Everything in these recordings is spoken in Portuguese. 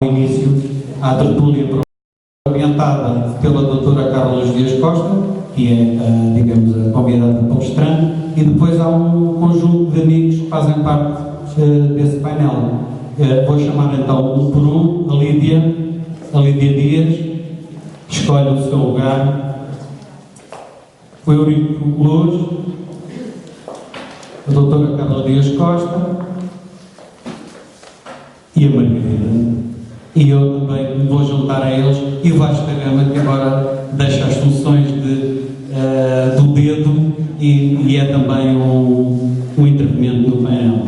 início à tertúlia orientada pela doutora Carla Dias Costa, que é, digamos, a convidada palestrante, e depois há um conjunto de amigos que fazem parte desse painel. Vou chamar então um por um, a Lídia Dias, escolhe o seu lugar, o Eurico Luz, a doutora Carla Dias Costa e a Margarida. E eu também me vou juntar a eles, e o Vasco da Gama, que agora deixa as funções do dedo e é também um interveniente do painel.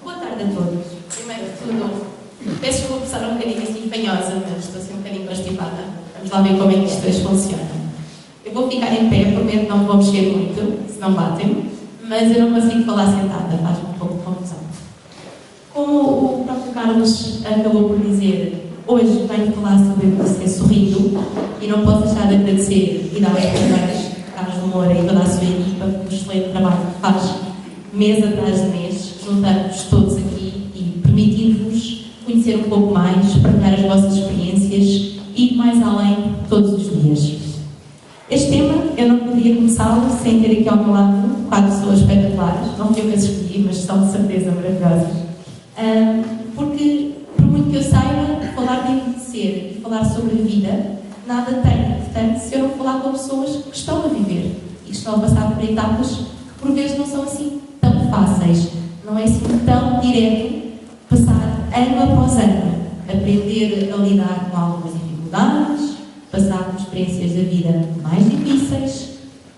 Boa tarde a todos. Primeiro de tudo, peço que vou começar um bocadinho assim fanhosa, mas estou assim um bocadinho constipada. Vamos lá ver como é que isto hoje funciona. Eu vou ficar em pé, prometo não me vou mexer muito, se não batem, mas eu não consigo falar sentada, faz-me um pouco de confusão. Como o próprio Carlos acabou por dizer, hoje venho falar sobre envelhecer sorrindo e não posso deixar de agradecer e dar os parabéns a Carlos Moura e toda a sua equipa pelo excelente trabalho que faz mês atrás de mês, juntando-vos todos aqui e permitindo-vos conhecer um pouco mais, partilhar as vossas experiências e ir mais além todos os dias. Este tema, eu não poderia começá-lo sem ter aqui ao meu lado 4 pessoas espetaculares, não fui eu que as escolhi, mas são de certeza maravilhosas. Porque, por muito que eu saiba, falar de envelhecer e falar sobre a vida, nada tem importante se eu não falar com pessoas que estão a viver e que estão a passar por etapas que por vezes não são assim tão fáceis, não é assim tão direto passar ano após ano, aprender a lidar com algumas dificuldades, passar por experiências da vida mais difíceis,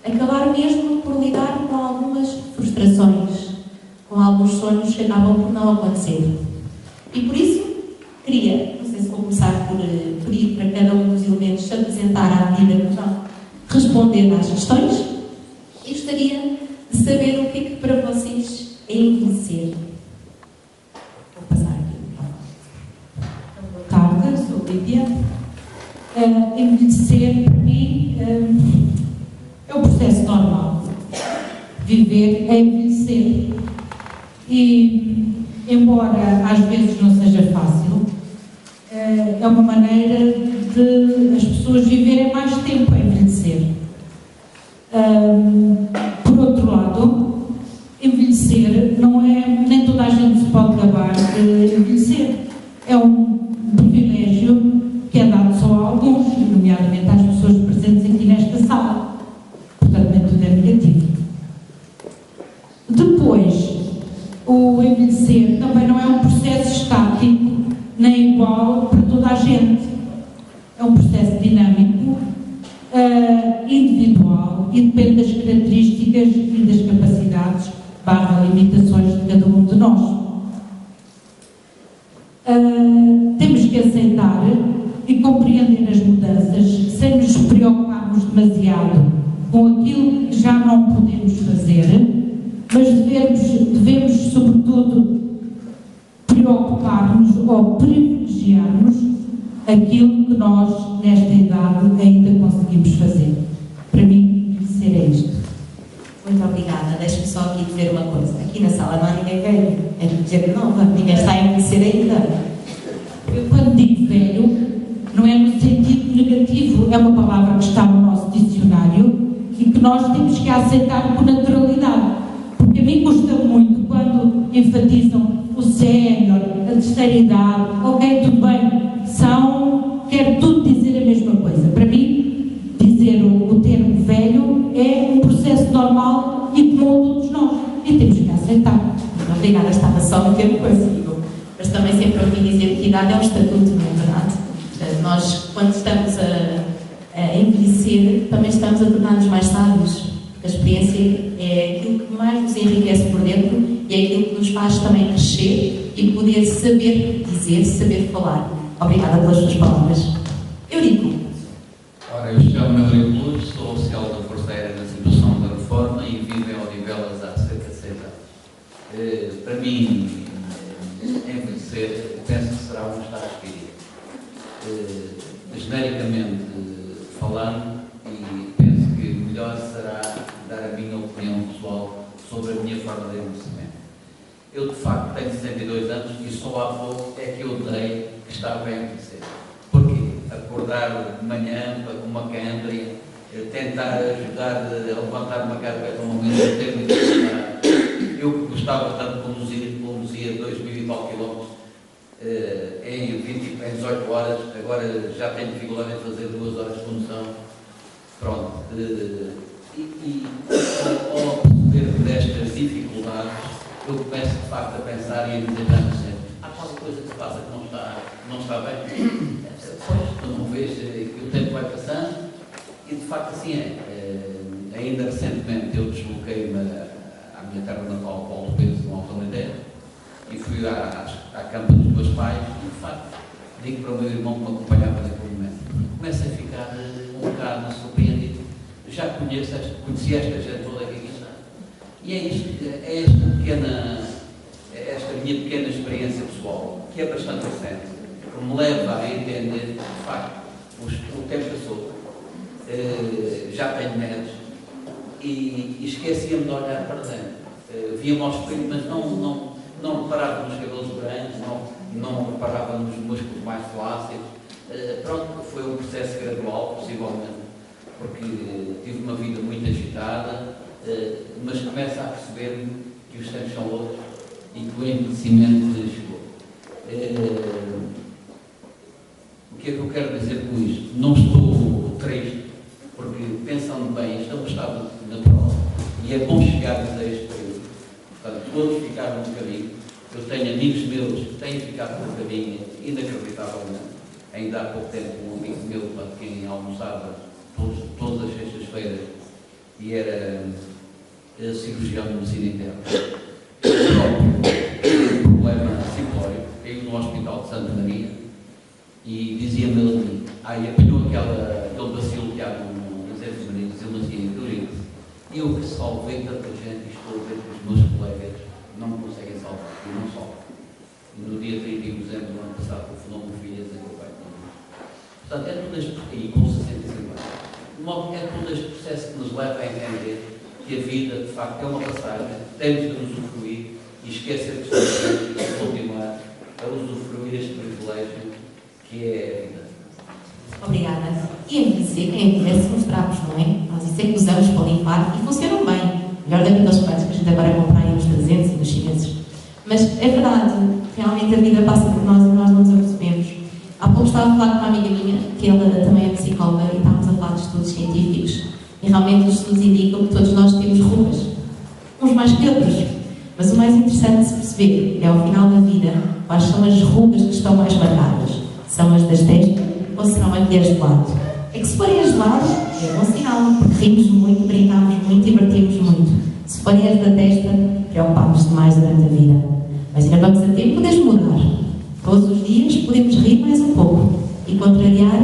acabar mesmo por lidar com algumas frustrações, com alguns sonhos que acabam por não acontecer. E por isso, queria, não sei se vou começar por pedir para cada um dos elementos se apresentar à medida que vão responder às questões, e gostaria de saber o que é que para vocês é envelhecer. Vou passar aqui o microfone. Boa tarde, sou Lídia. Envelhecer, para mim, é um processo normal. Viver é envelhecer. E, embora às vezes não seja fácil, é uma maneira de as pessoas viverem mais tempo a envelhecer. Por outro lado, envelhecer não é, nem toda a gente se pode gabar de envelhecer. É um privilégio que é dado só a alguns, nomeadamente às pessoas presentes aqui nesta sala. Portanto, nem tudo é negativo. Depois, o envelhecer também não é um processo estático, nem igual para toda a gente. É um processo dinâmico, individual, e depende das características e das capacidades limitações de cada um de nós. Temos que aceitar e compreender as mudanças sem nos preocuparmos demasiado com aquilo que já não podemos fazer, mas devemos sobretudo preocupar-nos ou privilegiar-nos aquilo que nós, nesta idade, ainda conseguimos fazer. Para mim, envelhecer é isto. Muito obrigada. Deixe-me só aqui dizer uma coisa. Aqui na sala não há ninguém velho. É de dizer nova. Ninguém está a envelhecer ainda. Eu, quando digo velho, não é no sentido negativo. É uma palavra que está no nosso dicionário e que nós temos que aceitar com naturalidade. Porque a mim custa muito quando enfatizam o sénior, a terceira idade. Ok, tudo bem. Quero tudo dizer a mesma coisa. Para mim, dizer o termo velho é um processo normal e comum a todos nós. E temos que aceitar. Muito obrigada. Estava só no termo consigo. Mas também sempre ouvi dizer que idade é um estatuto, não é verdade? Nós, quando estamos a envelhecer, também estamos a tornar-nos mais sábios. A experiência é aquilo que mais nos enriquece por dentro e é aquilo que nos faz também crescer e poder saber dizer, saber falar. Obrigada pelas suas palavras. Eurico. Ora, eu chamo-me Eurico Luz, sou oficial da Força Aérea na situação da reforma e vivo em Odivelas há cerca de 6 anos. Para mim, envelhecer, penso que será um estado de espírito. melhor será dar a minha opinião pessoal sobre a minha forma de envelhecimento. Eu, de facto, tenho 62 anos e só há pouco é que eu dei que estava a envelhecer. Porquê? Acordar de manhã com uma cândria, tentar ajudar a levantar uma carga no momento de termo e eu que gostava tanto de conduzia 2.000 e tal quilómetros em 18 horas, agora já tenho dificuldade em fazer 2 horas de condução. Pronto. Ao perceber destas dificuldades, eu começo de facto a pensar e a dizer, há qualquer coisa que se passa que não está bem. Pois, tu não vês que o tempo vai passando e de facto assim é. Ainda recentemente eu desloquei-me à minha terra natal, Paulo Pedro, no Alto Alentejo, e fui à campa dos meus pais e de facto digo para o meu irmão que me acompanhava naquele momento. Começo a ficar um bocado surpreendido. Já conheci esta gente toda aqui está. E é esta minha pequena experiência pessoal, que é bastante recente, que me leva a entender que, de facto, o tempo passou, já tenho netos, e esquecia-me de olhar para dentro. Via-me ao espelho, mas não reparava nos cabelos brancos, não reparava nos músculos mais flácidos. Pronto, foi um processo gradual, possivelmente, porque tive uma vida muito agitada, mas começo a perceber que os tempos são outros e que o envelhecimento chegou. O que é que eu quero dizer com isto? Não estou triste, porque pensando bem, isto é um estado natural e é bom chegarmos a este período. Portanto, todos ficaram no caminho. Eu tenho amigos meus que têm ficado no caminho inacreditavelmente. Ainda há pouco tempo, um amigo meu para quem almoçava todas as sextas-feiras e era cirurgião de medicina interna. Eu próprio tive um problema simplório, caiu no Hospital de Santa Maria e dizia-me ele a mim, apanhou aquele bacilo que há nas enfermarias, ele dizia, eu que salvei tanta gente e estou a ver que os meus colegas não me conseguem salvar, e não salvam. No dia 31 de dezembro do ano passado, telefonou-me um filho a dizer que o pai não. Portanto, é tudo este, e com 65 anos. De modo que é todo este processo que nos leva a entender que a vida, de facto, é uma passagem, temos de usufruir e esquecer que estamos a continuar a usufruir este privilégio que é a vida. Obrigada. E envelhecer, quem envelhece mostramos, não é? Nós isso é que usamos para limpar e funcionam bem. Melhor do que aqueles pratos que a gente agora compra aí nos 300 e nos chineses. Mas é verdade, realmente a vida passa por nós e nós não nos apercebemos. Há pouco estava a falar com uma amiga minha, que ela também é psicóloga, e estávamos a falar de estudos científicos. E realmente os estudos indicam que todos nós temos rugas, uns mais que outros. Mas o mais interessante de se perceber é, ao final da vida, quais são as rugas que estão mais marcadas. São as das testa ou serão as de lado? É que se forem as de lado, é bom sinal, porque rimos muito, brincamos muito, divertimos muito. Se forem as da testa, preocupamos demais durante a vida. Mas ainda vamos a tempo de mudar. Todos os dias podemos rir mais um pouco e contrariar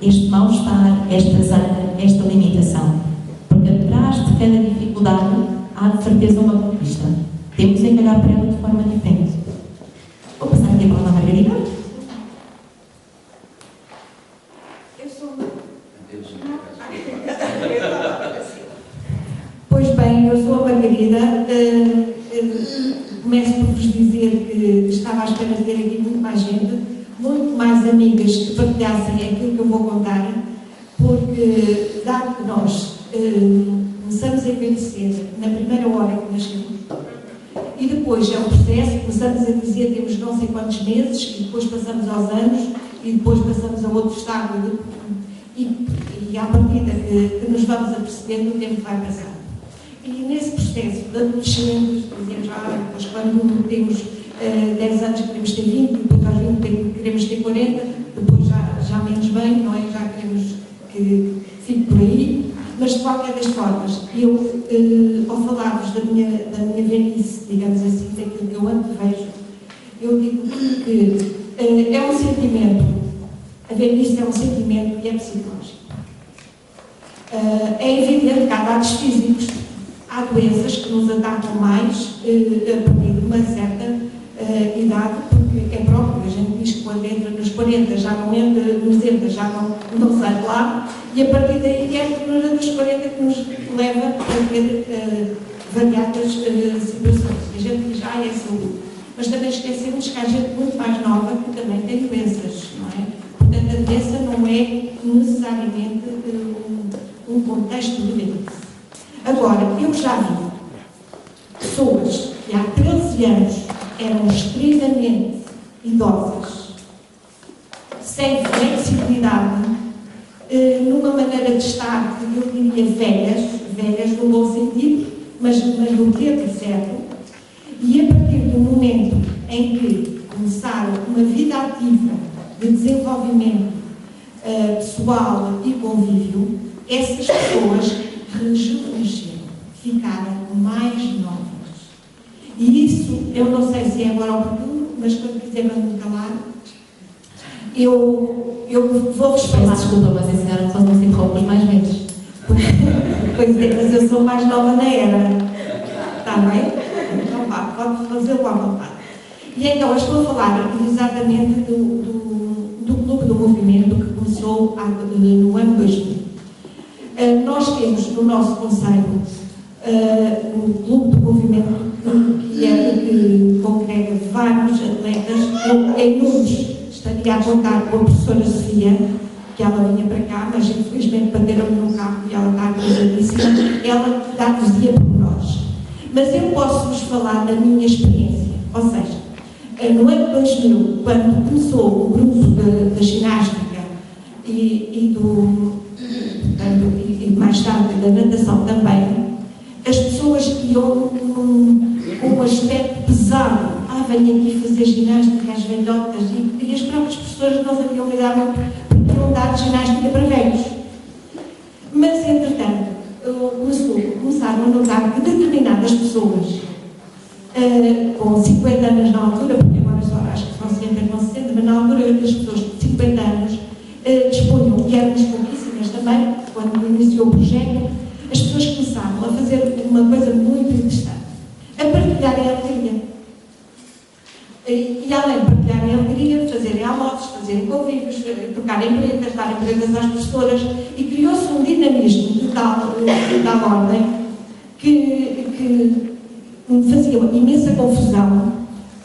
este mal-estar, esta zanga, esta limitação. Porque atrás de cada dificuldade há de certeza uma conquista. Temos que olhar para ela de forma diferente. Vou passar aqui a palavra à Margarida. Eu sou... Pois bem, eu sou a Margarida. Começo por vos dizer que estava à espera de ter aqui muito mais gente, muito mais amigas que partilhassem aquilo que eu vou contar, porque, dado que nós começamos a envelhecer na primeira hora que nascemos, e depois é um processo, começamos a dizer temos não sei quantos meses, e depois passamos aos anos, e depois passamos a outro estado, e à partida que nos vamos apercebendo, o tempo vai passar. E nesse processo de adolescentes, dizemos, depois quando temos 10 anos queremos ter 20, depois aos 20 queremos ter 40, depois já menos bem, não é? Já queremos que fique por aí. Mas de qualquer das formas, eu, ao falar-vos da minha velhice, digamos assim, daquilo que eu antevejo, eu digo que é um sentimento, a velhice é um sentimento e é psicológico. É evidente que há dados físicos, há doenças que nos atacam mais a partir de uma certa idade, porque é próprio, a gente diz que quando entra nos 40 40 já não entra, nos entra, já não sai de lá, e a partir daí é a ternura dos 40 que nos leva a ter variadas situações. A gente diz, é saúde. Mas também esquecemos que há gente muito mais nova que também tem doenças, não é? Portanto, a doença não é necessariamente um contexto de velhice. Agora, eu já vi pessoas que há 13 anos eram extremamente idosas, sem flexibilidade, numa maneira de estar, eu diria velhas no bom sentido, mas no termo certo, e a partir do momento em que começaram uma vida ativa de desenvolvimento pessoal e convívio, essas pessoas rejuvenesceram, ficaram mais novas. E isso, eu não sei se é agora oportuno, mas quando quiser me calar, eu vou-vos Peço falar. desculpa, mas a senhora só não se interrompe os mais velhos. Pois é, mas eu sou mais nova na era. Está bem? Então vá, pode fazê-lo à vontade. E então, eu estou a falar exatamente do Clube do Movimento que começou no ano 2000. Nós temos no nosso conselho o Clube do Movimento que congrega vários atletas. Em números, estaria a contar com a professora Sofia, que ela vinha para cá, mas infelizmente bateram-me no carro e ela está acusadíssima. Ela dá-nos-ia por nós. Mas eu posso-vos falar da minha experiência. Ou seja, no ano 2000, quando começou o grupo da ginástica e mais tarde da natação também, as pessoas que iam com um aspecto pesado, venham aqui fazer ginástica às velhotas, e as próprias professoras não sabiam lidar muito, porque não dar ginástica para velhos. Mas, entretanto, começaram a notar que determinadas pessoas, com 50 anos na altura, porque agora só acho que são 60, não 60, mas na altura das pessoas de 50 anos dispunham, e éramos pouquíssimas também, quando iniciou o projeto, as pessoas começaram a fazer uma coisa muito interessante, a partilharem a alegria. E além de partilharem a alegria, fazerem almoços, fazerem convívios, trocarem prendas, darem prendas às professoras, e criou-se um dinamismo de tal ordem que me fazia imensa confusão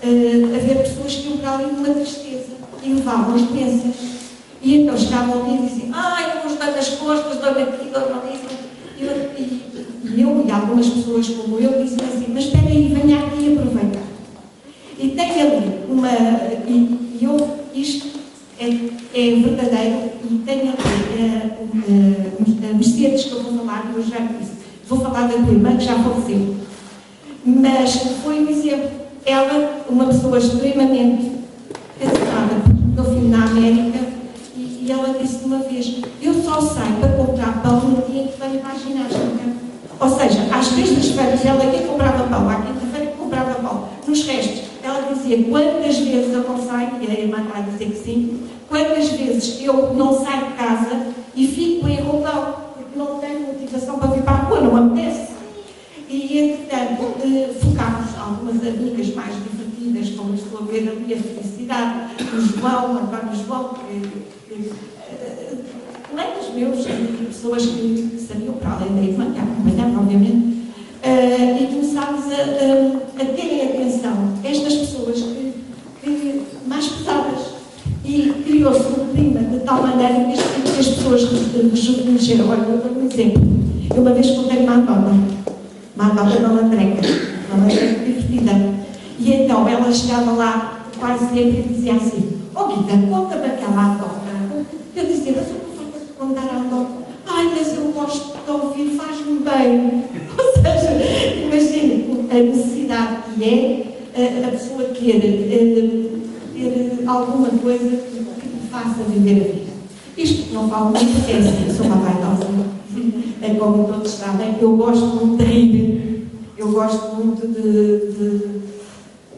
haver pessoas que iam para ali numa tristeza e levavam as doenças. E então chegavam ali e diziam, eu vou dando as costas, dou aqui, dou isso. E eu e algumas pessoas como eu diziam assim, mas espera aí, venha aqui e aproveita. E tem ali isto é verdadeiro, e tem ali a Mercedes que eu vou falar, que eu já disse, vou falar da tua irmã que já faleceu. Mas foi um exemplo, ela, uma pessoa extremamente cansada, porque eu fui na América, e ela disse uma vez, eu só saio para comprar pão no dia em que venho para a ginástica. Ou seja, às sextas-feiras ela que comprava pão, à quinta-feira que comprava pão. Nos restos, ela dizia quantas vezes eu não saio, e a irmã está a dizer que sim, quantas vezes eu não saio de casa e fico em Rondão, porque não tenho motivação para vir para a rua, não me apetece. E, entretanto, focámos algumas amigas mais divertidas, como estou a ver ali, a Felicidade, o João, o António João, colegas meus, pessoas que sabiam para além da irmã, que acompanhavam, obviamente, e começámos a terem atenção estas pessoas que mais pesadas. E criou-se um clima de tal maneira que as pessoas rejuvenesceram. Olha, eu dou um exemplo. Eu uma vez contei uma Madonna não Andreca, divertida. E então ela chegava lá quase sempre e dizia assim, Guida, conta-me aquela Madonna. Eu dizia, mas eu não faço contar a Madonna. Mas eu gosto de ouvir, faz-me bem. Ou seja, imagine a necessidade que é a pessoa ter alguma coisa que lhe faça viver a vida. Isto não falo muito, é assim, sou uma vaidosa. É como todos sabem, eu gosto muito de rir, eu gosto muito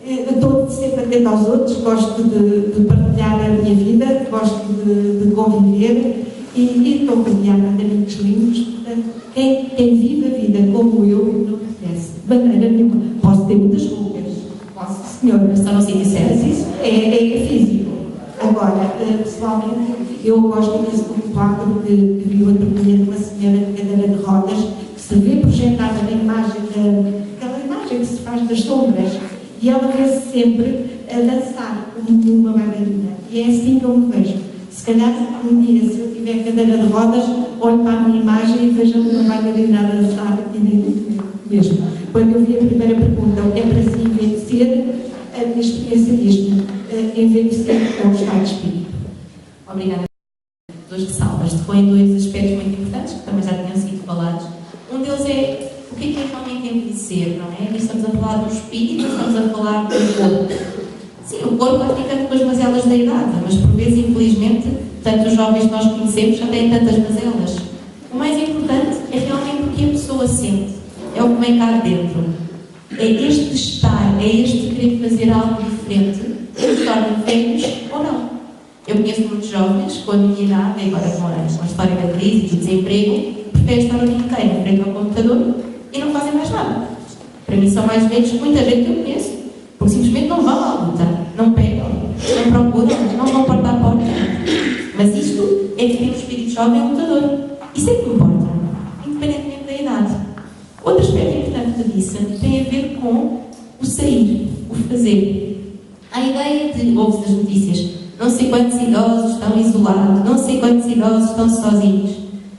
estou sempre atenta aos outros, gosto de partilhar a minha vida, gosto de conviver e estou rodeada de amigos lindos. Portanto, quem vive a vida como eu não merece de maneira nenhuma. Posso ter muitas rugas, posso, senhor, Está no sítio certo. mas isso é físico. Agora, pessoalmente, eu gosto imenso do quadro que vi outro dia de uma senhora de cadeira de rodas que se vê projetada na imagem, aquela imagem que se faz das sombras, e ela vê-se sempre a dançar como uma bailarina. E é assim que eu me vejo. Se calhar, um dia, se eu tiver cadeira de rodas, olho para a minha imagem e vejo uma bailarina a dançar aqui dentro mesmo. Quando eu vi a primeira pergunta, é para se envelhecer, a minha experiência diz-me envelhecer com o estado de espírito. Obrigada. Duas ressalvas. Depois dois aspectos muito importantes, que também já tinham sido falados. Um deles é o que é realmente envelhecer, não é? Estamos a falar do espírito, estamos a falar do corpo. Sim, o corpo vai ficando com as mazelas da idade, mas por vezes, infelizmente, tanto os jovens que nós conhecemos já têm tantas mazelas. O mais importante é realmente o que a pessoa sente, é o que vem cá dentro. É este estar, é este querer fazer algo diferente que nos torna velhos ou não. Eu conheço muitos jovens com a minha idade, e agora com a história da crise e do desemprego, preferem estar o dia inteiro em frente ao computador e não fazem mais nada. Para mim são mais velhos que muita gente que eu conheço, porque simplesmente não vão à luta, não pegam, não procuram, não vão porta a porta. Mas isto é que tem um espírito jovem e lutador. Isso é que importa, independentemente da idade. Outro aspecto importante que disse tem a ver com o sair, o fazer. A ideia de, ouve-se das notícias, não sei quantos idosos estão isolados, não sei quantos idosos estão sozinhos.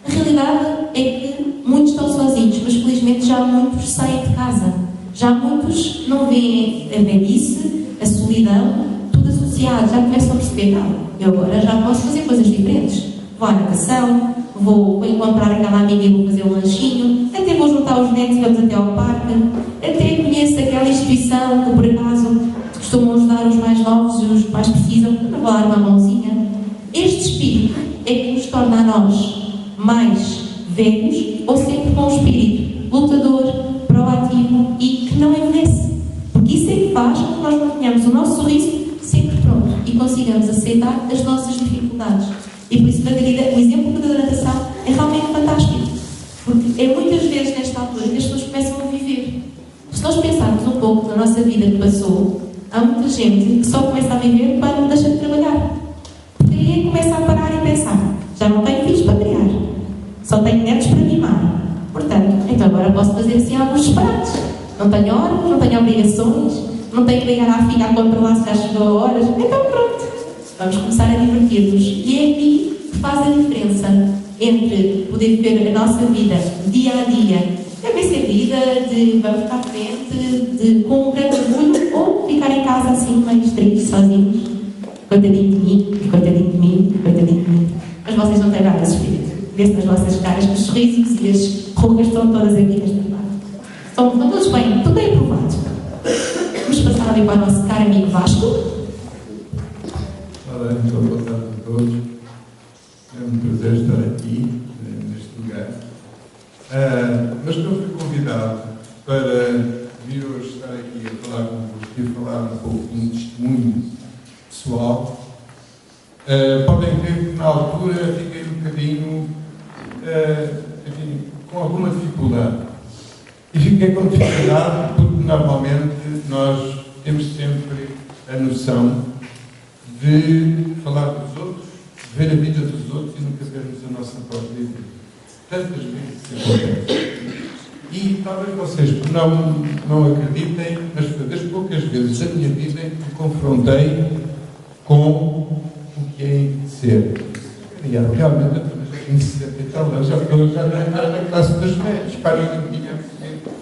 A realidade é que muitos estão sozinhos, mas felizmente já muitos saem de casa. Já muitos não veem a velhice, a solidão, tudo associado, já começam a perceber, não, eu agora já posso fazer coisas diferentes. Vou à natação, vou encontrar aquela amiga e vou fazer um lanchinho, até vou juntar os netos e vamos até ao parque, até conheço aquela instituição que, por acaso, costumam ajudar os mais novos e os mais precisam, para dar uma mãozinha. Este espírito é que nos torna a nós mais velhos ou sempre com um espírito lutador, proativo e que não envelhece. Porque isso é que faz com que nós mantenhamos o nosso sorriso sempre pronto e consigamos aceitar as nossas dificuldades. E por isso, Margarida, o exemplo da natação é realmente fantástico. Porque é muitas vezes nesta altura que as pessoas começam a viver. Se nós pensarmos um pouco da nossa vida que passou, há muita gente que só começa a viver quando deixa de trabalhar. Porque aí é que começa a parar e pensar, já não tenho filhos para criar, só tenho netos para mimar. Portanto, então agora posso fazer assim alguns disparates. Não tenho horas, não tenho obrigações, não tenho que ligar à filha a controlar se já chegou a horas. Então pronto, vamos começar a divertir-nos. E é aqui que faz a diferença entre poder viver a nossa vida dia a dia, deve ser vida de vamos para a frente, com um grande orgulho, ou ficar em casa assim, meio tristes, sozinhos. Coitadinho de mim, coitadinho de mim, coitadinho de mim. Mas vocês não têm nada esse espírito. Vê-se nas vossas caras que os sorrisos e as rugas estão todas aqui nesta parte. Estão todos bem, tudo bem aprovado. Vamos passar ali para o nosso caro amigo Vasco. Olá, então, boa tarde a todos. É um prazer estar aqui, neste lugar. Mas eu fui convidado para vir hoje estar aqui a falar convosco e falar um pouco de um testemunho pessoal. Podem ver que na altura fiquei um bocadinho com alguma dificuldade. E fiquei com dificuldade porque normalmente nós temos sempre a noção de falar dos outros, ver a vida dos outros e nunca vermos a nossa própria vida. Tantas vezes isso acontece. E talvez vocês não acreditem, mas foi das poucas vezes da minha vida em que me confrontei com o que é envelhecer. E realmente eu também já tenho 60 e tal anos, já estou na classe dos velhos, para eu tinha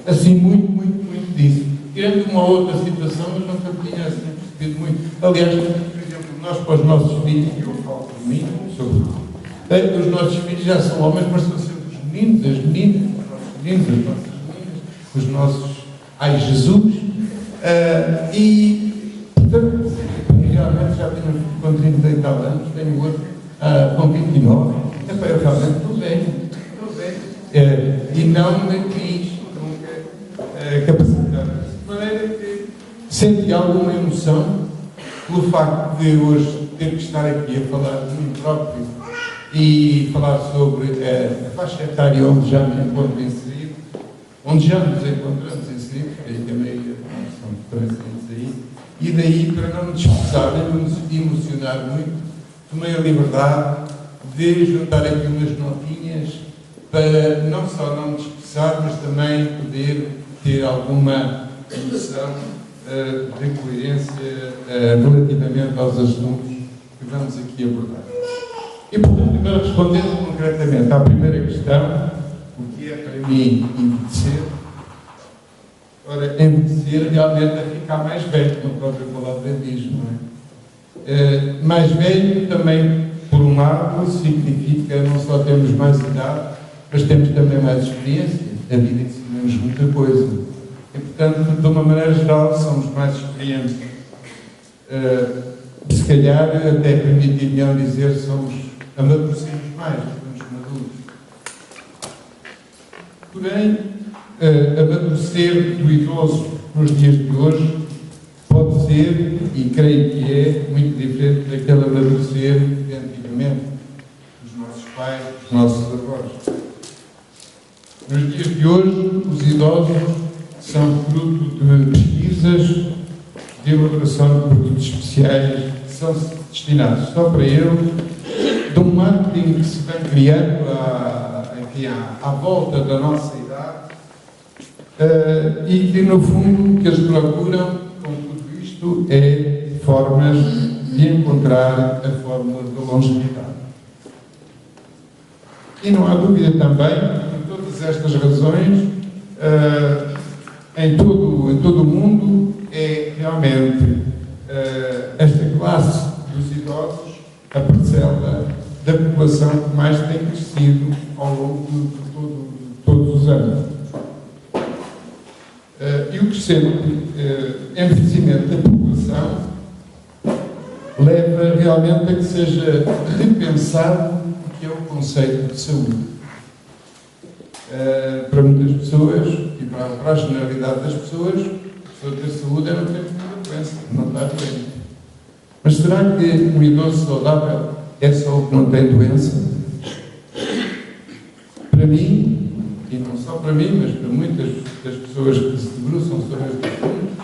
assim muito disso. Tirando uma outra situação, mas nunca tinha assim percebido muito. Aliás, por exemplo, nós para os nossos filhos, e eu falo por mim, os nossos filhos já são homens, mas são sempre os meninos, as meninas, os nossos meninos, as nossas meninas, os nossos ai Jesus. E, portanto, realmente já tenho com 30 e tal anos, tenho outro com 29. Eu realmente estou velho. E não me quis nunca capacitar. De maneira que senti alguma emoção pelo facto de hoje ter que estar aqui a falar de mim próprio e falar sobre a faixa etária onde já me encontro inserido, onde já nos encontramos inseridos, porque aí também são diferentes aí, E daí, para não me dispersar nem me emocionar muito, tomei a liberdade de juntar aqui umas notinhas para não só não me dispersar, mas também poder ter alguma noção de coerência relativamente aos assuntos que vamos aqui abordar. E, portanto, agora respondendo concretamente à primeira questão, o que é para mim envelhecer? Ora, envelhecer realmente é ficar mais velho, como a própria palavra diz, não é? Mais velho também, por um lado, significa não só termos mais idade, mas temos também mais experiência. A vida ensina-nos muita coisa. E, portanto, de uma maneira geral, somos mais experientes. Se calhar, até permitir-me dizer, amadurecemos mais, somos maduros. Porém, amadurecer do idoso nos dias de hoje pode ser, e creio que é, muito diferente daquele amadurecer de antigamente, dos nossos pais, dos nossos avós. Nos dias de hoje, os idosos são fruto de pesquisas, de elaboração de produtos especiais, que são destinados só para eles, de um marketing que se vem criando à volta da nossa idade, e que, no fundo, o que eles procuram com tudo isto é formas de encontrar a fórmula da longevidade. E não há dúvida também que, por todas estas razões, em todo o mundo, é realmente esta classe dos idosos a parcela da população que mais tem crescido ao longo de todos os anos. E o crescente envelhecimento da população leva realmente a que seja repensado o que é o conceito de saúde. Para muitas pessoas, e para a generalidade das pessoas, a pessoa ter saúde é não ter nenhuma doença, não está doente. Mas será que um idoso saudável é só o que não tem doença? Para mim, e não só para mim, mas para muitas das pessoas que se debruçam sobre este assunto,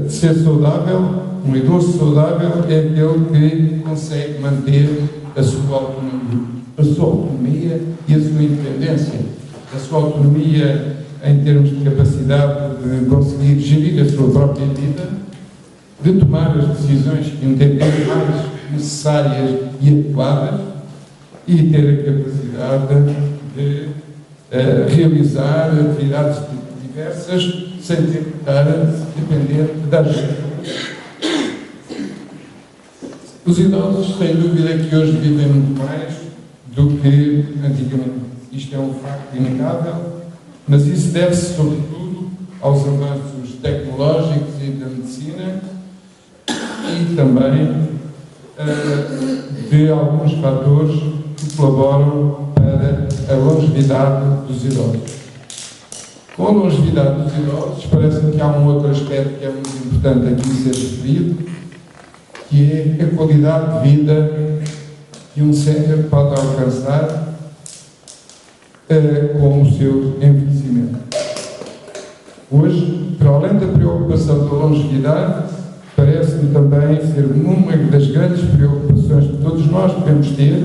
ser saudável, um idoso saudável é aquele que consegue manter a sua autonomia e a sua independência. A sua autonomia em termos de capacidade de conseguir gerir a sua própria vida, de tomar as decisões que entender mais necessárias e adequadas e ter a capacidade de realizar atividades diversas sem ter que estar dependente da ajuda. Os idosos, sem dúvida, que hoje vivem muito mais do que antigamente. Isto é um facto inegável, mas isso deve-se, sobretudo, aos avanços tecnológicos e da medicina e também de alguns fatores que colaboram para a longevidade dos idosos. Com a longevidade dos idosos, parece-me que há um outro aspecto que é muito importante aqui ser referido, que é a qualidade de vida que um sénior pode alcançar com o seu envelhecimento. Hoje, para além da preocupação da longevidade, parece-me também ser uma das grandes preocupações que todos nós devemos ter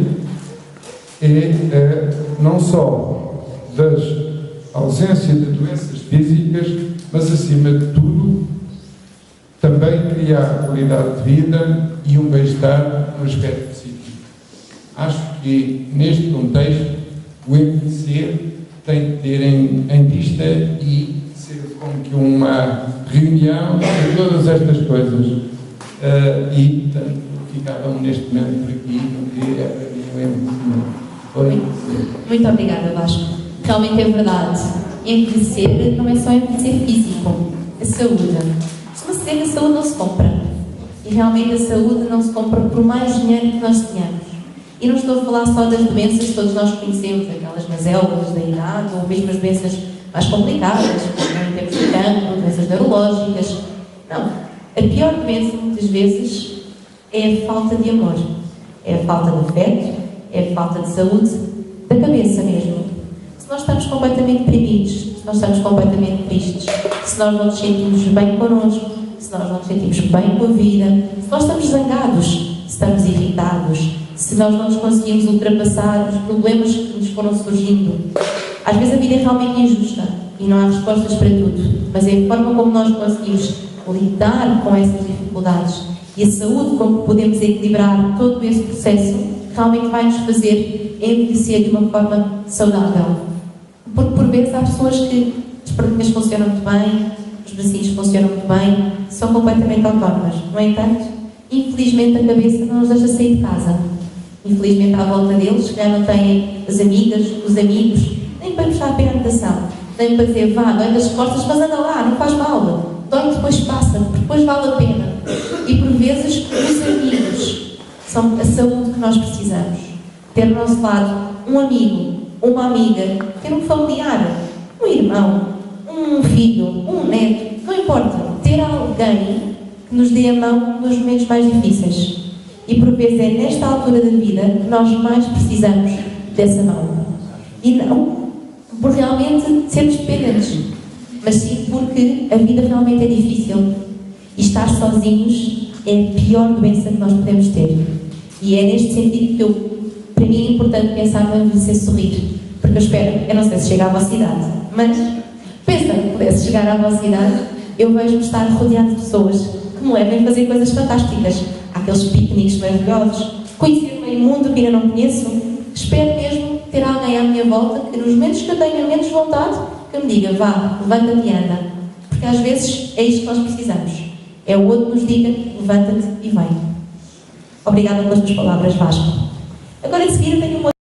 não só das ausência de doenças físicas, mas acima de tudo também criar qualidade de vida e um bem-estar no aspecto psíquico. Acho que neste contexto o envelhecer tem que ter em vista e ser como que uma reunião de todas estas coisas. E, portanto, ficavam neste momento por aqui, porque é para mim o envelhecimento. Muito obrigada, Vasco. Realmente é verdade. Envelhecer não é só envelhecer físico, é saúde. Costuma-se dizer que a saúde não se compra. E realmente a saúde não se compra por mais dinheiro que nós tenhamos. E não estou a falar só das doenças que todos nós conhecemos, aquelas mazelas da idade, ou mesmo as doenças mais complicadas, como em termos de cancro, doenças neurológicas. Não. A pior doença, muitas vezes, é a falta de amor. É a falta de afeto, é a falta de saúde da cabeça mesmo. Se nós estamos completamente deprimidos, se nós estamos completamente tristes, se nós não nos sentimos bem connosco, se nós não nos sentimos bem com a vida, se nós estamos zangados, se estamos irritados, se nós não nos conseguimos ultrapassar os problemas que nos foram surgindo. Às vezes a vida é realmente injusta e não há respostas para tudo, mas é a forma como nós conseguimos lidar com essas dificuldades e a saúde com que podemos equilibrar todo esse processo realmente vai nos fazer envelhecer de uma forma saudável. Porque por vezes há pessoas que as perninhas funcionam muito bem, os bracinhos funcionam muito bem, são completamente autónomas. No entanto, infelizmente a cabeça não nos deixa sair de casa. Infelizmente à volta deles, se calhar não têm as amigas, os amigos, nem para prestar a pena atenção, nem para dizer, vá, dói das costas, mas anda lá, não faz mal. Dói, depois passa, depois vale a pena. E por vezes os amigos são a saúde que nós precisamos. Ter ao nosso lado um amigo, uma amiga, ter um familiar, um irmão, um filho, um neto, não importa. Ter alguém que nos dê a mão nos momentos mais difíceis. E por vezes é nesta altura da vida que nós mais precisamos dessa mão. E não por realmente sermos dependentes, mas sim porque a vida realmente é difícil. E estar sozinhos é a pior doença que nós podemos ter. E é neste sentido que para mim é importante pensar no envelhecer sorrir. Porque eu não sei se chega à vossa idade, mas pensa que pudesse chegar à vossa idade, eu vejo-me estar rodeado de pessoas que me levem a fazer coisas fantásticas. Há aqueles piqueniques maravilhosos, conhecer meio mundo que ainda não conheço. Espero mesmo ter alguém à minha volta que nos momentos que eu tenha menos vontade, que me diga, vá, levanta-te e anda. Porque às vezes é isto que nós precisamos. É o outro que nos diga, levanta-te e vem. Obrigada pelas tuas palavras, Vasco. Agora em seguida tenho uma